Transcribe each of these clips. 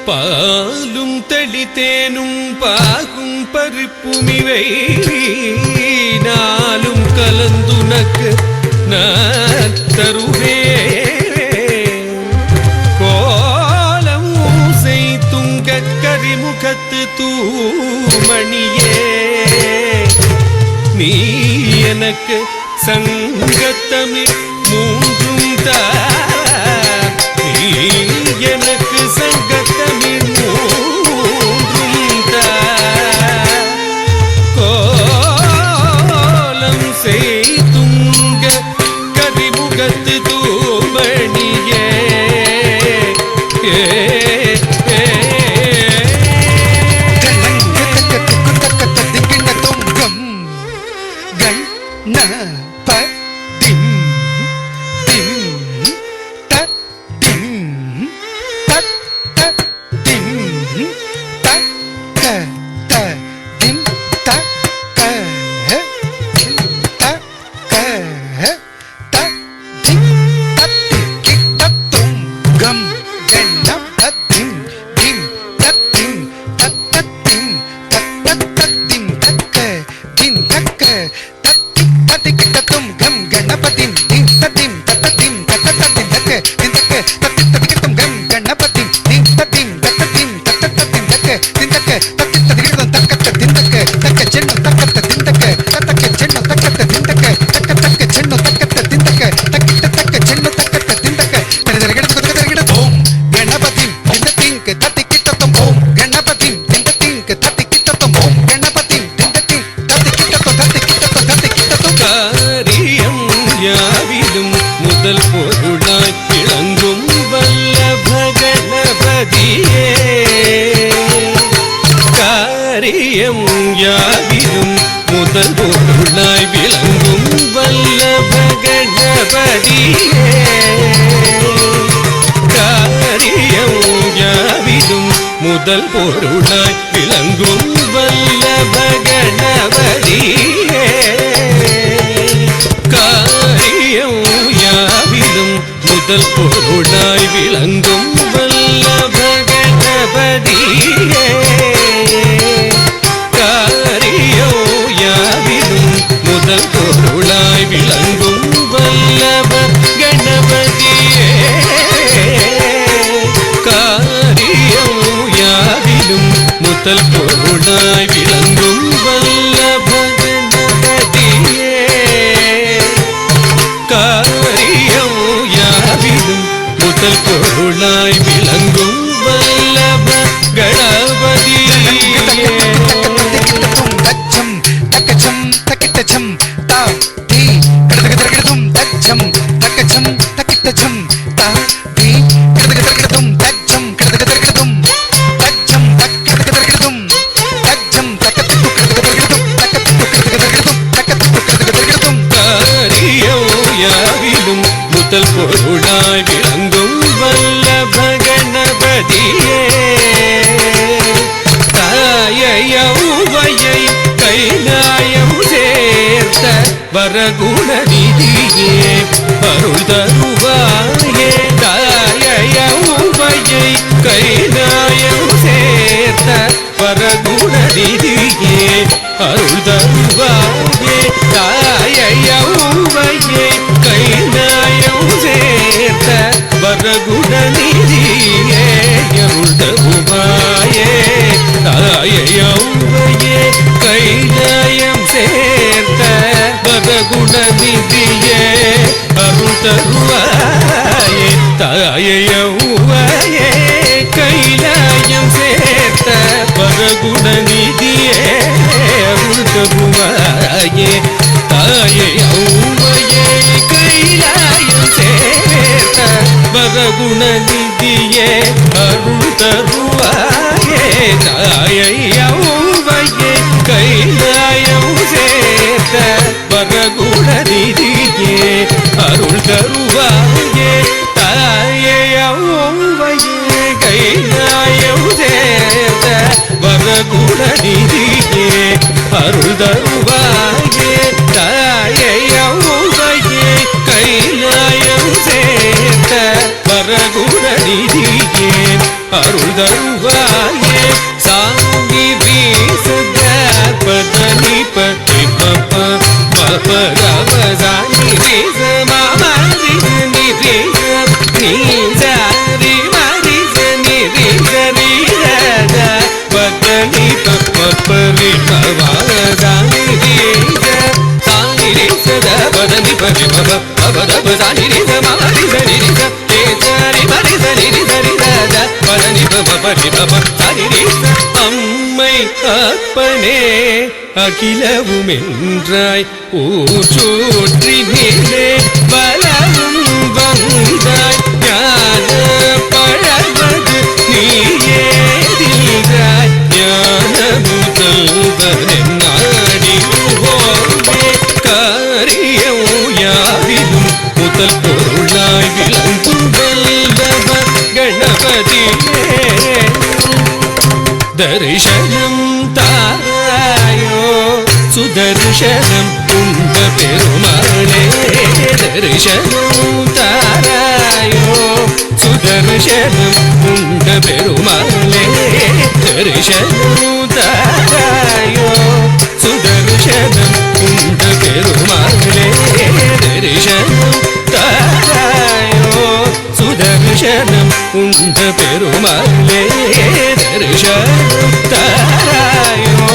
பாலும் தெளித்தேனும் பாகும் பருப்புமிவை நாளும் கலந்துனக்கு நான் தருவே கோலம் ஊசை துங்க கரிமுகத்து தூமணியே நீ எனக்கு சங்கத்தமிழ் மூன்றும் தா நீ எனக்கு சங்கத்தமிழ் மூன்றும் தா கோலம் செய்துங்க கரிமுகத்து தூமணியே முதல் பொருளாய் விளங்கும் வல்லப கணபதியே காரியம் யாவிலும் முதல் பொருளாய் விளங்கும் வல்லப கணபதியே காரியம் யாவிலும் முதல் பொருளாய் விளங்கும் வல்லப கணபதியே காரியம் யாவிலும் முதல் பொருளாய் விளங்கும் வல்லப கணபதியே காரியம் யாவிலும் முதல் பொருளாய் விளங்கும் வல்லப கணபதியே காரியம் யாவிலும் முதல் பொருளாய் விளங்கும் வல்லப கணபதியே காரியம் யாவிலும் முதல் பொருளாய் விளங்கும் வல்லப கணபதியே முதல் பொருளாய் விளங்கும் வல்லப கணபதியே தாயையௌவையை கைலாயம் சேர்த்த வரகுணநிதியே அருள் தருவாயே தாயையௌவையை கைலாயம் சேர்த்த வரகுணநிதியே அருள் தருவாயே தாயையௌவையை கைலாயம் சேர்த்த வரகுணநிதியே அருள் தருவாயே தாயையௌவையே கைலாயம் சேர்த்த வரகுணநிதியே அருள் தருவாயே தாயையௌவையே கைலாயம் சேர்த்த வரகுணநிதியே அருள் தருவாயே தாயையௌவையே கைலாயம் சேர்த்த வரகுணநிதியே அருள் தருவாயே தாயையௌவையே கைலாயம் சேர்த்த வரகுணநிதியே அருள் தருவாயே தாயையௌவையே கைலாயம் சேர்த்த வரகுணநிதியே அருள் தருவாயே தாயையௌவையே கைலாயம் சேர்த்த வரகுணநிதியே அருள் தருவாயே சாமி வீசத பதனி பதி பப பப ரவசானி வீச மாமரி நீ வீச நீ சாரி மரி நீ வீச நீ ரத பதனி பப பரி பவசானி வீச சானி வீசத பதனி பதி பப பப ரவசானி வீச மாமரி நீ வீச நீ சாரி மரி நீ வீச நீ ரத பதனி பப பரி பப சானி வீச அம்மை அப்பனே அகிலவும் என்றாய் ஊற்றூற்றி நீலே பலவும் வந்தாய் ஞான பழவது நீயேதில்றாய் ஞான முதல்வன் நாடி ஓமே காரியம் யாவிலும் முதல் பொருளாய் விளங்கும் வல்லவ கணபதியே தரிசனம் தாராயோ சுதர்சனம் உண்ட பெருமாளே தரிசனம் தாராயோ சுதர்சனம் உண்ட பெருமாளே தரிசனம் தாராயோ சுதர்சனம் உண்ட பெருமாளே தரிசனம் தாராயோ சுதர்சனம் உண்ட பெருமாளே தரிசனம் தாராயோ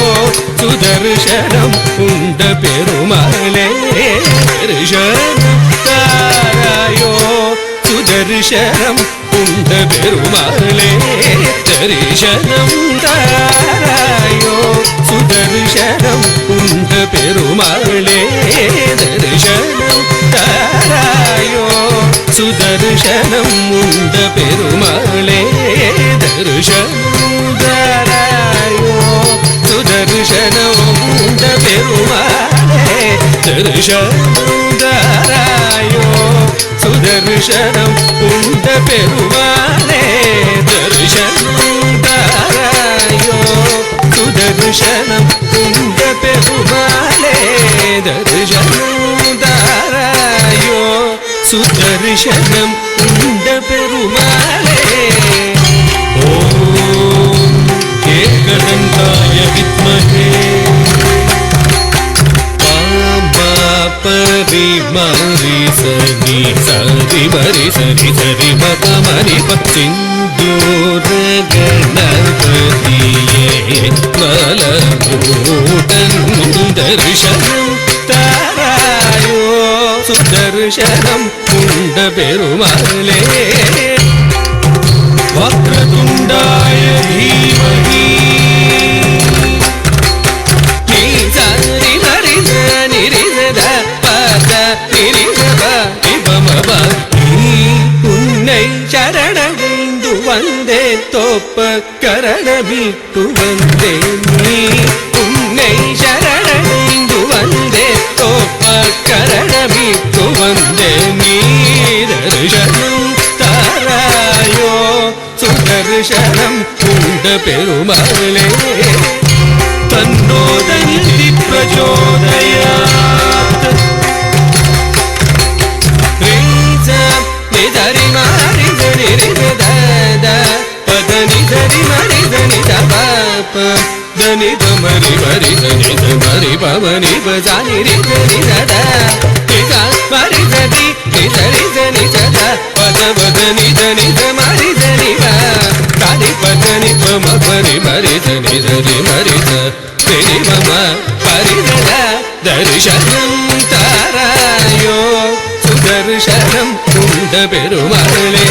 சுதர்சனம் உண்ட பெருமாளே தரிசனம் தாராயோ சுதர்சனம் உண்ட பெருமாளே தரிசனம் தாராயோ சுதர்சனம் உண்ட பெருமாளே தரிசனம் தாராயோ சுதர்சனம் உண்ட பெருமாளே தரிசனம் தாராயோ சுதர்சனம் உண்ட பெருமாளே தரிசனம் தாராயோ சுதர்சனம் உண்ட பெருமாளே தரிசனம் தாராயோ சுதர்சனம் உண்ட பெருமாளே தரிசனம் தாராயோ சுதர்சனம் உண்ட பெருமாளே ஓம் ஏகதந்தாய வித்மஹே பரி மரி சனி சரி மரி சனி சரி மத மரி சிந்தூர கணபதியே மலமூடன் தரிசனம் தாராயோ சுதர்சனம் உண்ட பெருமாளே வக்ரதுண்டாய தீமஹி உன்னை சரணடைந்து வந்தேன் தோப்ப கரணமிட்டு வந்தேன் நீ உன்னை சரணடைந்து வந்தேன் தோப்ப கரணமிட்டு வந்தேன் நீ தரிசனம் தாராயோ சுதர்சனம் உண்ட பெருமாளே தன்னோதயி பிரச்சோதயாத் நிதரி மாரி தரி த பதனி தரி மரி தனி தப தனி தமரி மரி தனி தமரி பவனி பஜானி ரி தரி த நித மரி தரி நிதரி தனி த பத பதனி தனி தமரி தனி த தானி பதனி பம பரி மரி தனி தரி மரி த தெரி மம பரி த தரிசனம் தாராயோ சுதர்சனம் உண்ட பெருமாளே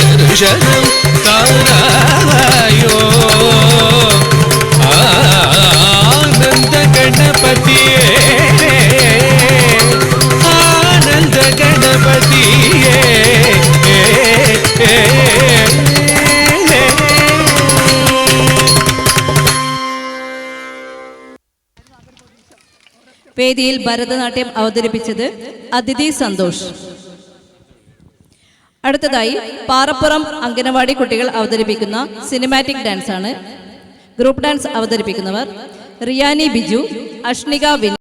தரிசனம் தாராயோ ஆனந்த கணபதியே ஆனந்த கணபதியே വേദിയിൽ ഭരതനാട്യം അവതരിപ്പിച്ചത് അതിഥി സന്തോഷ്. അടുത്തതായി പാറപ്പുറം അംഗനവാടി കുട്ടികൾ അവതരിപ്പിക്കുന്ന സിനിമാറ്റിക് ഡാൻസ് ആണ്. ഗ്രൂപ്പ് ഡാൻസ് അവതരിപ്പിക്കുന്നവർ റിയാനി ബിജു, അഷ്നിക വിൻ.